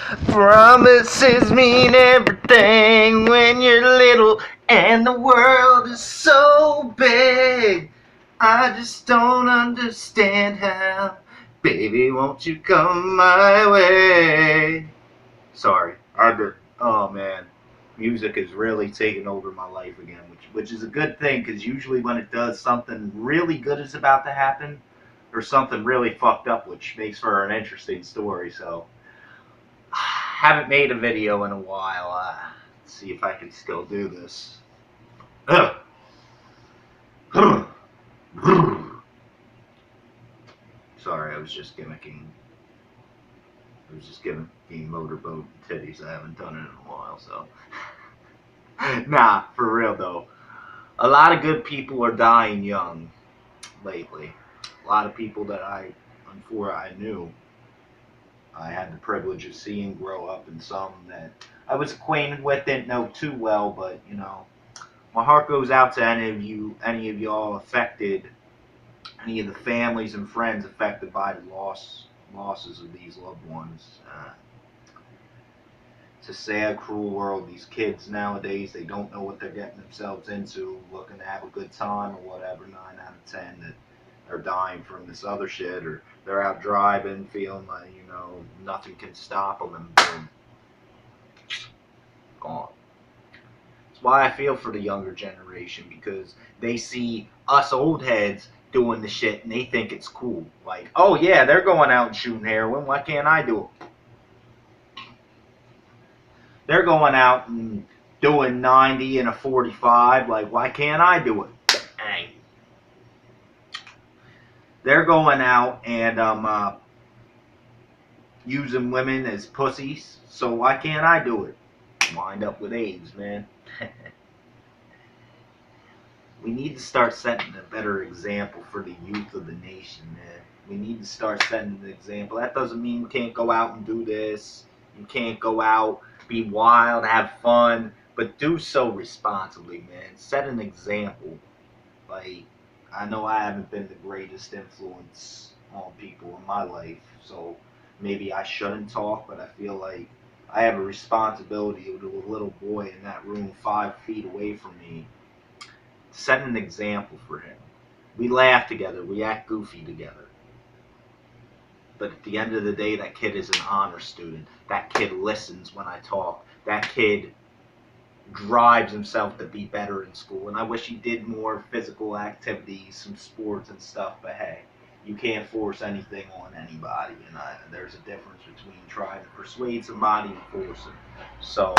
Promises mean everything when you're little and the world is so big. I just don't understand how. Baby, won't you come my way? Sorry, oh man, music is really taking over my life again, which is a good thing because usually when it does, something really good is about to happen, or something really fucked up, which makes for an interesting story. So, haven't made a video in a while. Let's see if I can still do this. Sorry, I was just gimmicking. I was just gimmicking motorboat titties. I haven't done it in a while, so. Nah, for real though. A lot of good people are dying young lately. A lot of people that before I knew, I had the privilege of seeing grow up, and some that I was acquainted with, didn't know too well, but my heart goes out to any of y'all affected, any of the families and friends affected by the losses of these loved ones. It's a sad, cruel world. These kids nowadays, they don't know what they're getting themselves into, looking to have a good time or whatever. 9 out of 10 that are dying from this other shit, or they're out driving, feeling like nothing can stop them, and boom, gone. That's why I feel for the younger generation, because they see us old heads doing the shit and they think it's cool. Like, oh yeah, they're going out and shooting heroin. Why can't I do it? They're going out and doing 90 and a 45. Like, why can't I do it? Dang. They're going out and using women as pussies. So why can't I do it? Wind up with AIDS, man. We need to start setting a better example for the youth of the nation, man. We need to start setting an example. That doesn't mean we can't go out and do this. You can't go out, be wild, have fun, but do so responsibly, man. Set an example. Like, I know I haven't been the greatest influence on people in my life, so maybe I shouldn't talk, but I feel like I have a responsibility to a little boy in that room 5 feet away from me. Set an example for him. We laugh together, we act goofy together. But at the end of the day, that kid is an honor student. That kid listens when I talk. That kid drives himself to be better in school. And I wish he did more physical activities, some sports and stuff. But hey, you can't force anything on anybody. And there's a difference between trying to persuade somebody and forcing. So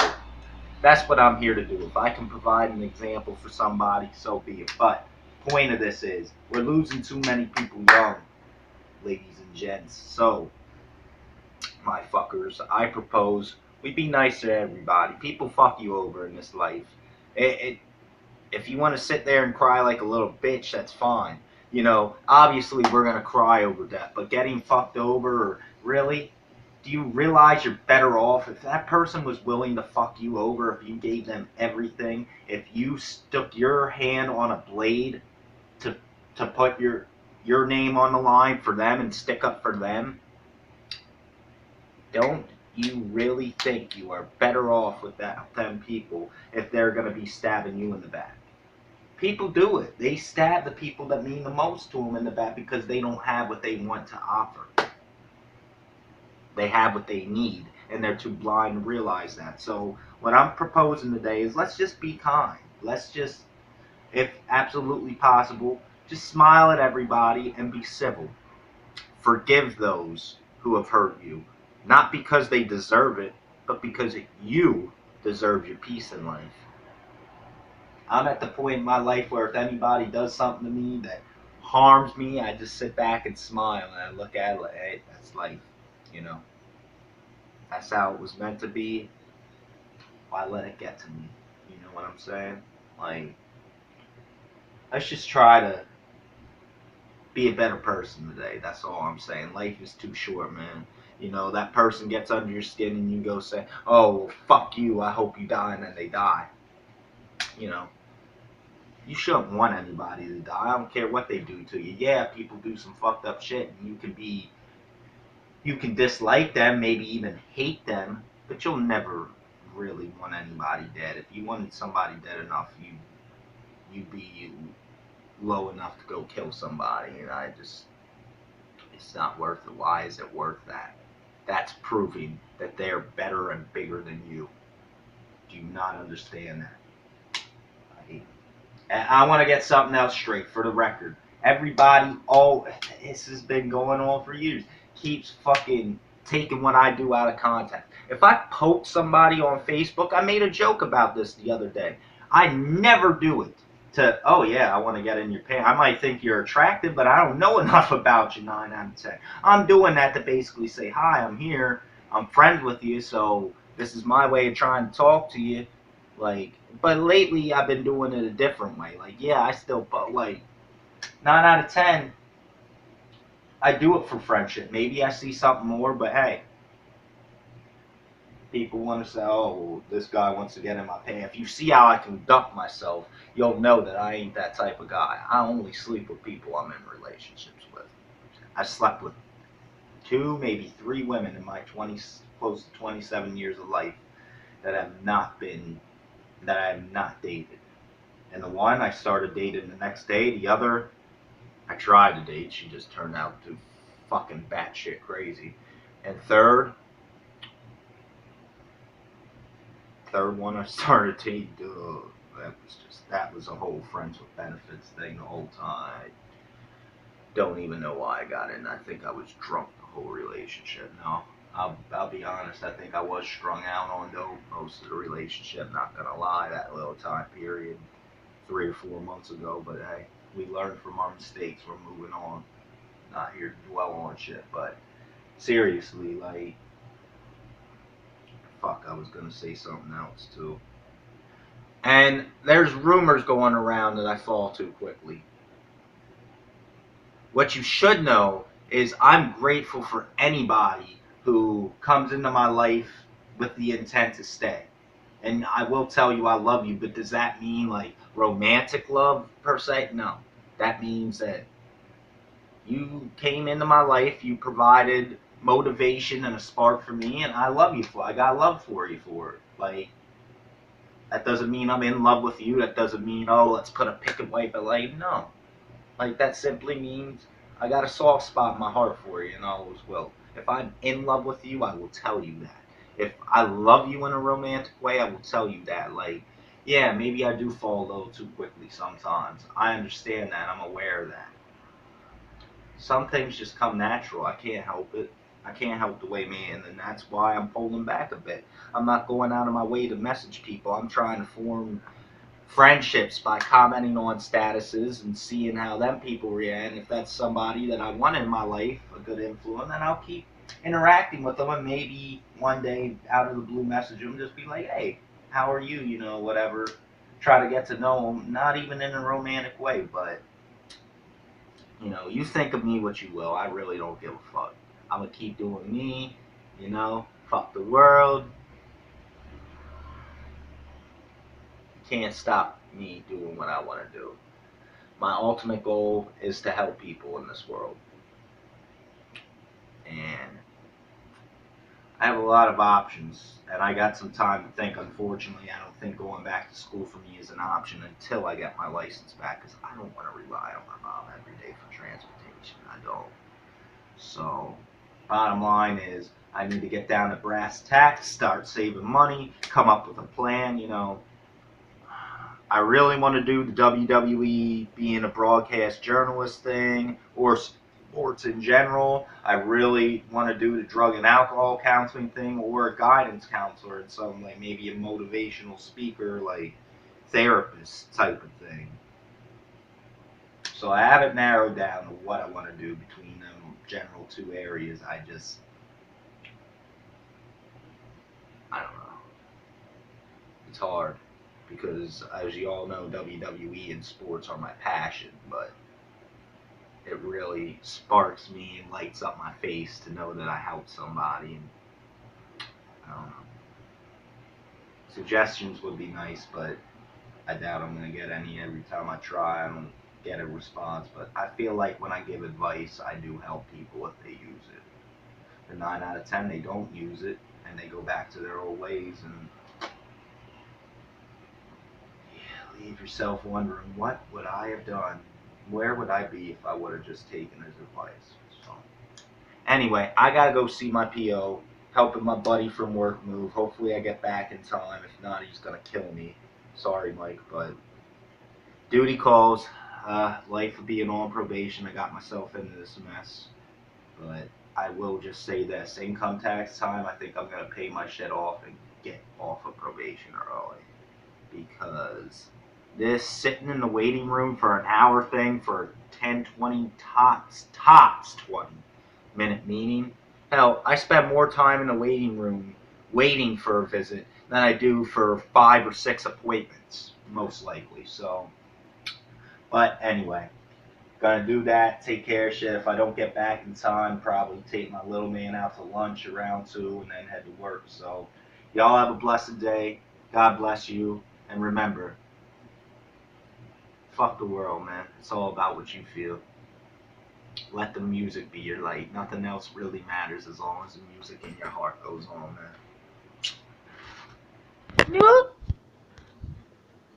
that's what I'm here to do. If I can provide an example for somebody, so be it. But point of this is we're losing too many people young, ladies and gents. So, my fuckers, I propose we be nice to everybody. People fuck you over in this life. If you want to sit there and cry like a little bitch, that's fine. Obviously we're gonna cry over death, but getting fucked over, or really, do you realize you're better off if that person was willing to fuck you over, if you gave them everything, if you stuck your hand on a blade to put your name on the line for them and stick up for them? Don't you really think you are better off with them people if they're going to be stabbing you in the back? People do it. They stab the people that mean the most to them in the back because they don't have what they want to offer. They have what they need, and they're too blind to realize that. So what I'm proposing today is let's just be kind. Let's just, if absolutely possible, just smile at everybody and be civil. Forgive those who have hurt you, not because they deserve it, but because you deserve your peace in life. I'm at the point in my life where if anybody does something to me that harms me, I just sit back and smile and I look at it like, hey, that's life. You know, that's how it was meant to be. Why let it get to me? You know what I'm saying? Like, let's just try to be a better person today. That's all I'm saying. Life is too short, man. That person gets under your skin and you go say, oh, well, fuck you, I hope you die, and then they die. You know, you shouldn't want anybody to die. I don't care what they do to you. Yeah, people do some fucked up shit and you can be, You can dislike them, maybe even hate them, but you'll never really want anybody dead. If you wanted somebody dead enough, you'd be low enough to go kill somebody, and it's not worth it. Why is it worth that? That's proving that they're better and bigger than you. Do you not understand that? And I want to get something else straight for the record. Everybody, this has been going on for years, keeps fucking taking what I do out of context. If I poke somebody on Facebook, I made a joke about this the other day. I never do it to, oh yeah, I want to get in your pants. I might think you're attractive, but I don't know enough about you 9 out of 10. I'm doing that to basically say, hi, I'm here. I'm friends with you, so this is my way of trying to talk to you. Like, but lately I've been doing it a different way. Like, yeah, I still, but like, 9 out of 10, I do it for friendship. Maybe I see something more, but hey, people want to say, oh, well, this guy wants to get in my pants. If you see how I conduct myself, you'll know that I ain't that type of guy. I only sleep with people I'm in relationships with. I slept with 2, maybe 3 women in my close to 27 years of life that I have not dated. And the one I started dating the next day, the other I tried to date. She just turned out to fucking batshit crazy. And third one I started dating, that was a whole friends with benefits thing the whole time. Don't even know why I got in. I think I was drunk the whole relationship. No, I'll be honest. I think I was strung out on dope most of the relationship. Not gonna lie, that little time period, 3 or 4 months ago. But hey, we learned from our mistakes. We're moving on. Not here to dwell on shit, but seriously, like, fuck, I was gonna say something else too. And there's rumors going around that I fall too quickly. What you should know is I'm grateful for anybody who comes into my life with the intent to stay. And I will tell you I love you, but does that mean like romantic love per se? No. That means that you came into my life, you provided motivation and a spark for me, and I love you for it. I got love for you for it. Like, that doesn't mean I'm in love with you. That doesn't mean, oh, let's put a picket wipe at life. No. Like, that simply means I got a soft spot in my heart for you and I always will. If I'm in love with you, I will tell you that. If I love you in a romantic way, I will tell you that. Like, yeah, maybe I do fall a little too quickly sometimes. I understand that. I'm aware of that. Some things just come natural. I can't help it. I can't help the way man, and that's why I'm pulling back a bit. I'm not going out of my way to message people. I'm trying to form friendships by commenting on statuses and seeing how them people react. And if that's somebody that I want in my life, a good influence, then I'll keep interacting with them, and maybe one day out of the blue message them, just be like, hey, how are you? You know, whatever. Try to get to know them, not even in a romantic way, but you know, you think of me what you will. I really don't give a fuck. I'm gonna keep doing me, you know, fuck the world. You can't stop me doing what I want to do. My ultimate goal is to help people in this world. And I have a lot of options, and I got some time to think. Unfortunately, I don't think going back to school for me is an option until I get my license back, because I don't want to rely on my mom every day for transportation. I don't. So, bottom line is, I need to get down to brass tacks, start saving money, come up with a plan, you know. I really want to do the WWE being a broadcast journalist thing, or sports in general. I really want to do the drug and alcohol counseling thing, or a guidance counselor in some way, maybe a motivational speaker, like therapist type of thing. So I have it narrowed down to what I want to do between them general 2 areas. I don't know. It's hard because, as you all know, WWE and sports are my passion, but it really sparks me and lights up my face to know that I helped somebody. And I don't know. Suggestions would be nice, but I doubt I'm going to get any. Every time I try, I don't get a response. But I feel like when I give advice, I do help people if they use it. And 9 out of 10, they don't use it, and they go back to their old ways, and yeah, leave yourself wondering, what would I have done? Where would I be if I would have just taken his advice? So, anyway, I gotta go see my PO, helping my buddy from work move. Hopefully I get back in time. If not, he's gonna kill me. Sorry, Mike, but duty calls. Life of being on probation, I got myself into this mess. But I will just say this: income tax time, I think I'm gonna pay my shit off and get off of probation early, because this sitting in the waiting room for an hour thing for 10, 20 tops 20-minute meeting. Hell, I spend more time in the waiting room waiting for a visit than I do for 5 or 6 appointments, most likely. So, but anyway, gonna do that, take care of shit. If I don't get back in time, probably take my little man out to lunch around 2 and then head to work. So, y'all have a blessed day. God bless you. And remember, fuck the world, man. It's all about what you feel. Let the music be your light. Nothing else really matters as long as the music in your heart goes on, man.